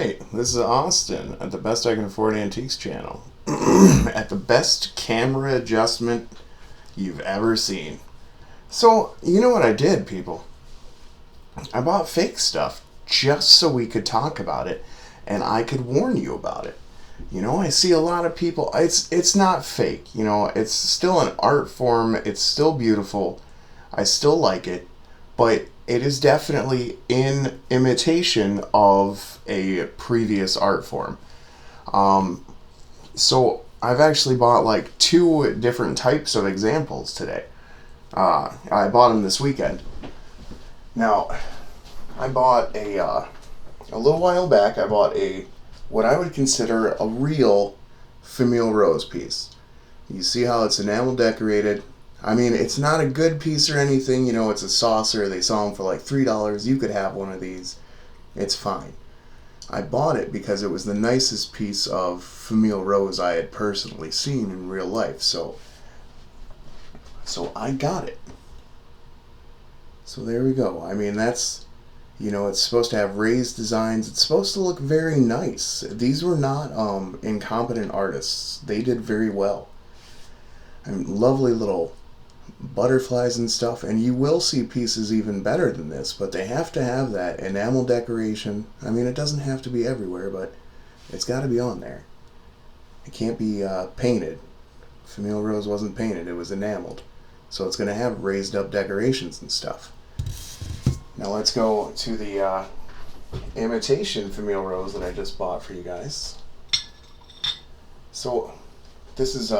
Alright, this is Austin at the Best I Can Afford Antiques channel. At the best camera adjustment you've ever seen. So, you know what I did, people? I bought fake stuff just so we could talk about it and I could warn you about it. You know, I see a lot of people, it's not fake, you know, it's still an art form, it's still beautiful, I still like it, but it is definitely in imitation of a previous art form. So I've actually bought like two different types of examples today. I bought them this weekend. Now, I bought a little while back, I bought what I would consider a real Famille Rose piece. You see how it's enamel decorated. I mean, it's not a good piece or anything, you know, it's a saucer. They sell them for like $3. You could have one of these. It's fine. I bought it because it was the nicest piece of Famille Rose I had personally seen in real life. So I got it. So there we go. I mean, that's, you know, it's supposed to have raised designs. It's supposed to look very nice. These were not incompetent artists. They did very well. I mean, lovely little butterflies and stuff, and you will see pieces even better than this, but they have to have that enamel decoration. I mean, it doesn't have to be everywhere, but it's got to be on there. It can't be painted. Famille Rose wasn't painted, it was enameled. So it's going to have raised up decorations and stuff. Now let's go to the imitation Famille Rose that I just bought for you guys. So this is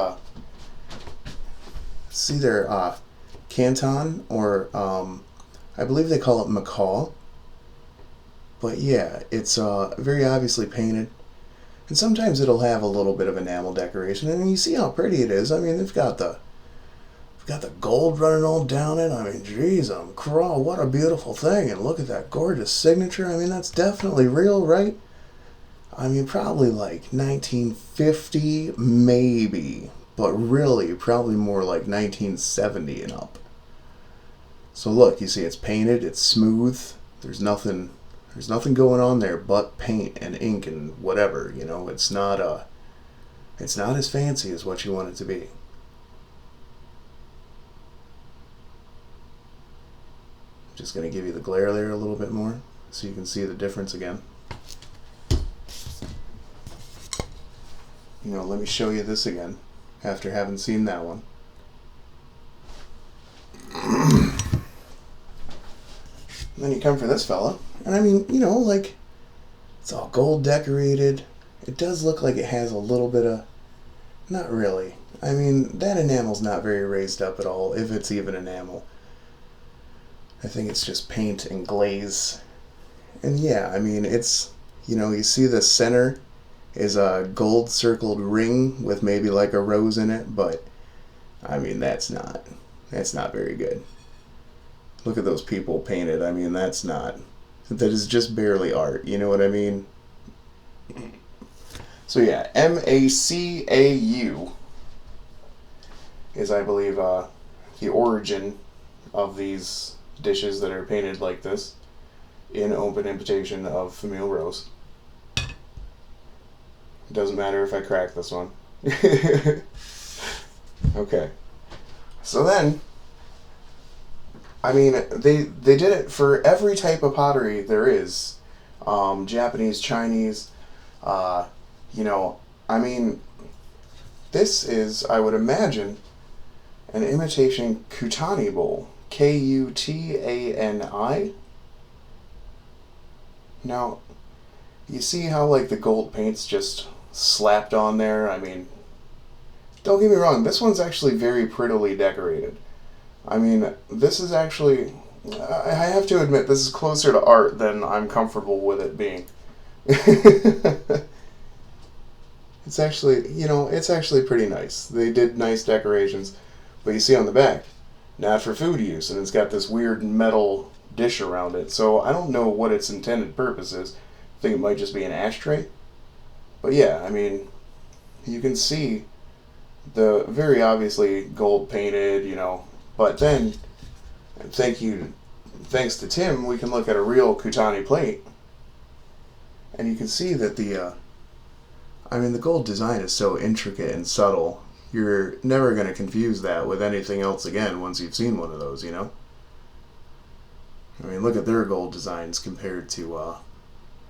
see their canton, or I believe they call it Macau. But yeah, it's very obviously painted, and sometimes it'll have a little bit of enamel decoration, and you see how pretty it is. I mean, they've got the gold running all down it. I mean, geez, crawl, what a beautiful thing, and look at that gorgeous signature. I mean, that's definitely real, right? I mean, probably like 1950, maybe. But really, probably more like 1970 and up. So look, you see it's painted, it's smooth. There's nothing going on there but paint and ink and whatever. You know, it's not as fancy as what you want it to be. Just gonna give you the glare there a little bit more so you can see the difference again. You know, let me show you this again after having seen that one. And then you come for this fella, and I mean, you know, like, it's all gold decorated. It does look like it has a little bit of, not really. I mean, that enamel's not very raised up at all, if it's even enamel. I think it's just paint and glaze. And yeah, I mean, it's, you know, you see the center is a gold circled ring with maybe like a rose in it, but I mean, that's not very good. Look at those people painted. I mean, that is just barely art, you know what I mean? So yeah, Macau is, I believe, the origin of these dishes that are painted like this in open imitation of Famille Rose. Doesn't matter if I crack this one. Okay. So then, I mean, they did it for every type of pottery there is. Japanese, Chinese, you know, I mean, this is, I would imagine, an imitation Kutani bowl. Kutani. Now, you see how, like, the gold paint's just slapped on there? I mean, don't get me wrong, this one's actually very prettily decorated. I mean, this is actually, I have to admit, this is closer to art than I'm comfortable with it being. It's actually, you know, it's actually pretty nice. They did nice decorations, but you see on the back, not for food use, and it's got this weird metal dish around it, so I don't know what its intended purpose is. I think it might just be an ashtray. But yeah, I mean, you can see the very obviously gold painted, you know, but then, thanks to Tim, we can look at a real Kutani plate, And you can see that the gold design is so intricate and subtle. You're never going to confuse that with anything else again once you've seen one of those, you know? I mean, look at their gold designs compared to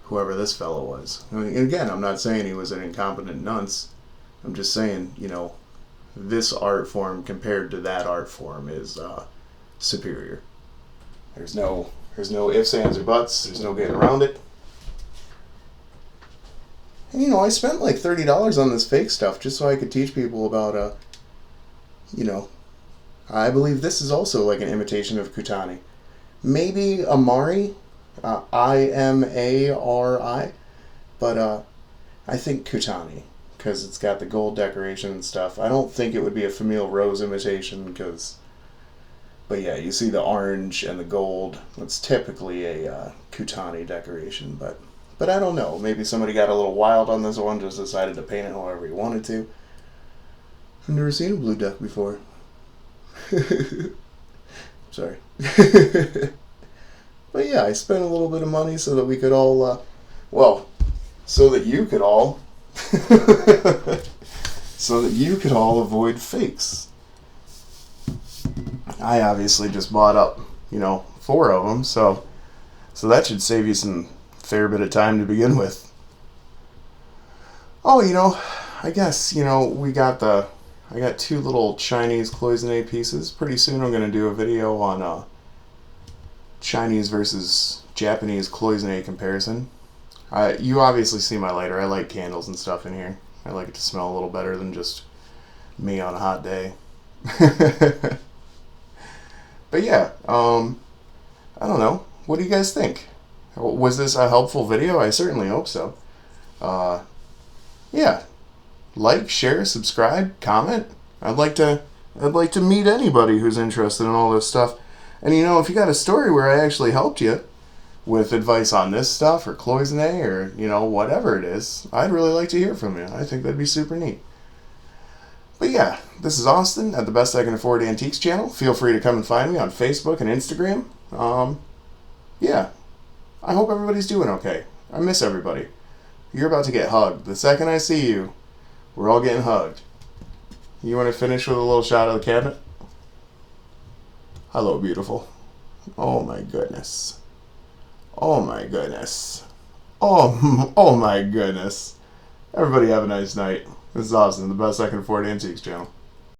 whoever this fellow was. I mean, again, I'm not saying he was an incompetent dunce. I'm just saying, you know, this art form compared to that art form is superior. There's no ifs, ands, or buts. There's no getting around it. And, you know, I spent like $30 on this fake stuff just so I could teach people about, you know, I believe this is also like an imitation of Kutani. Maybe Amari, I-M-A-R-I, but I think Kutani, because it's got the gold decoration and stuff. I don't think it would be a Famille Rose imitation, but yeah, you see the orange and the gold. It's typically a Kutani decoration, but I don't know. Maybe somebody got a little wild on this one, just decided to paint it however he wanted to. I've never seen a blue duck before. Sorry. But yeah, I spent a little bit of money so that we could all, so that you could all, so that you could all avoid fakes. I obviously just bought up, you know, 4 of them, so that should save you some fair bit of time to begin with. Oh, you know, I guess, you know, I got 2 little Chinese cloisonne pieces. Pretty soon I'm going to do a video on Chinese versus Japanese cloisonne comparison. You obviously see my lighter. I like candles and stuff in here. I like it to smell a little better than just me on a hot day. But yeah, I don't know. What do you guys think? Was this a helpful video? I certainly hope so. Yeah. Like, share, subscribe, comment. I'd like to meet anybody who's interested in all this stuff. And you know, if you got a story where I actually helped you with advice on this stuff or cloisonne or, you know, whatever it is, I'd really like to hear from you. I think that'd be super neat. But yeah, this is Austin at the Best I Can Afford Antiques channel. Feel free to come and find me on Facebook and Instagram. Yeah. I hope everybody's doing okay. I miss everybody. You're about to get hugged. The second I see you, we're all getting hugged. You want to finish with a little shot of the cabinet? Hello, beautiful. Oh my goodness. Oh my goodness. Oh my goodness. Everybody have a nice night. This is Austin, the Best I Can Afford Antiques channel.